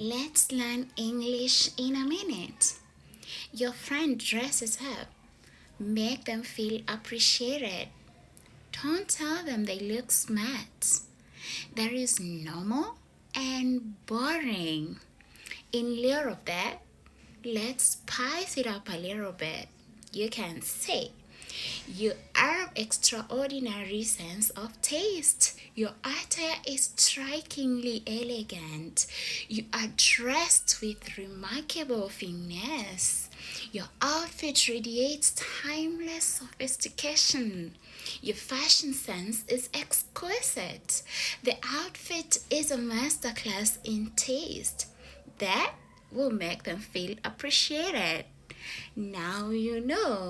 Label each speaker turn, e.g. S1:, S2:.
S1: Let's learn English in a minute. Your friend dresses up. Make them feel appreciated. Don't tell them they look smart. There is normal and boring. In lieu of that, let's spice it up a little bit. You can say, you have extraordinary sense of taste. Your attire is strikingly elegant. You are dressed with remarkable finesse. Your outfit radiates timeless sophistication. Your fashion sense is exquisite. The outfit is a masterclass in taste. That will make them feel appreciated. Now you know.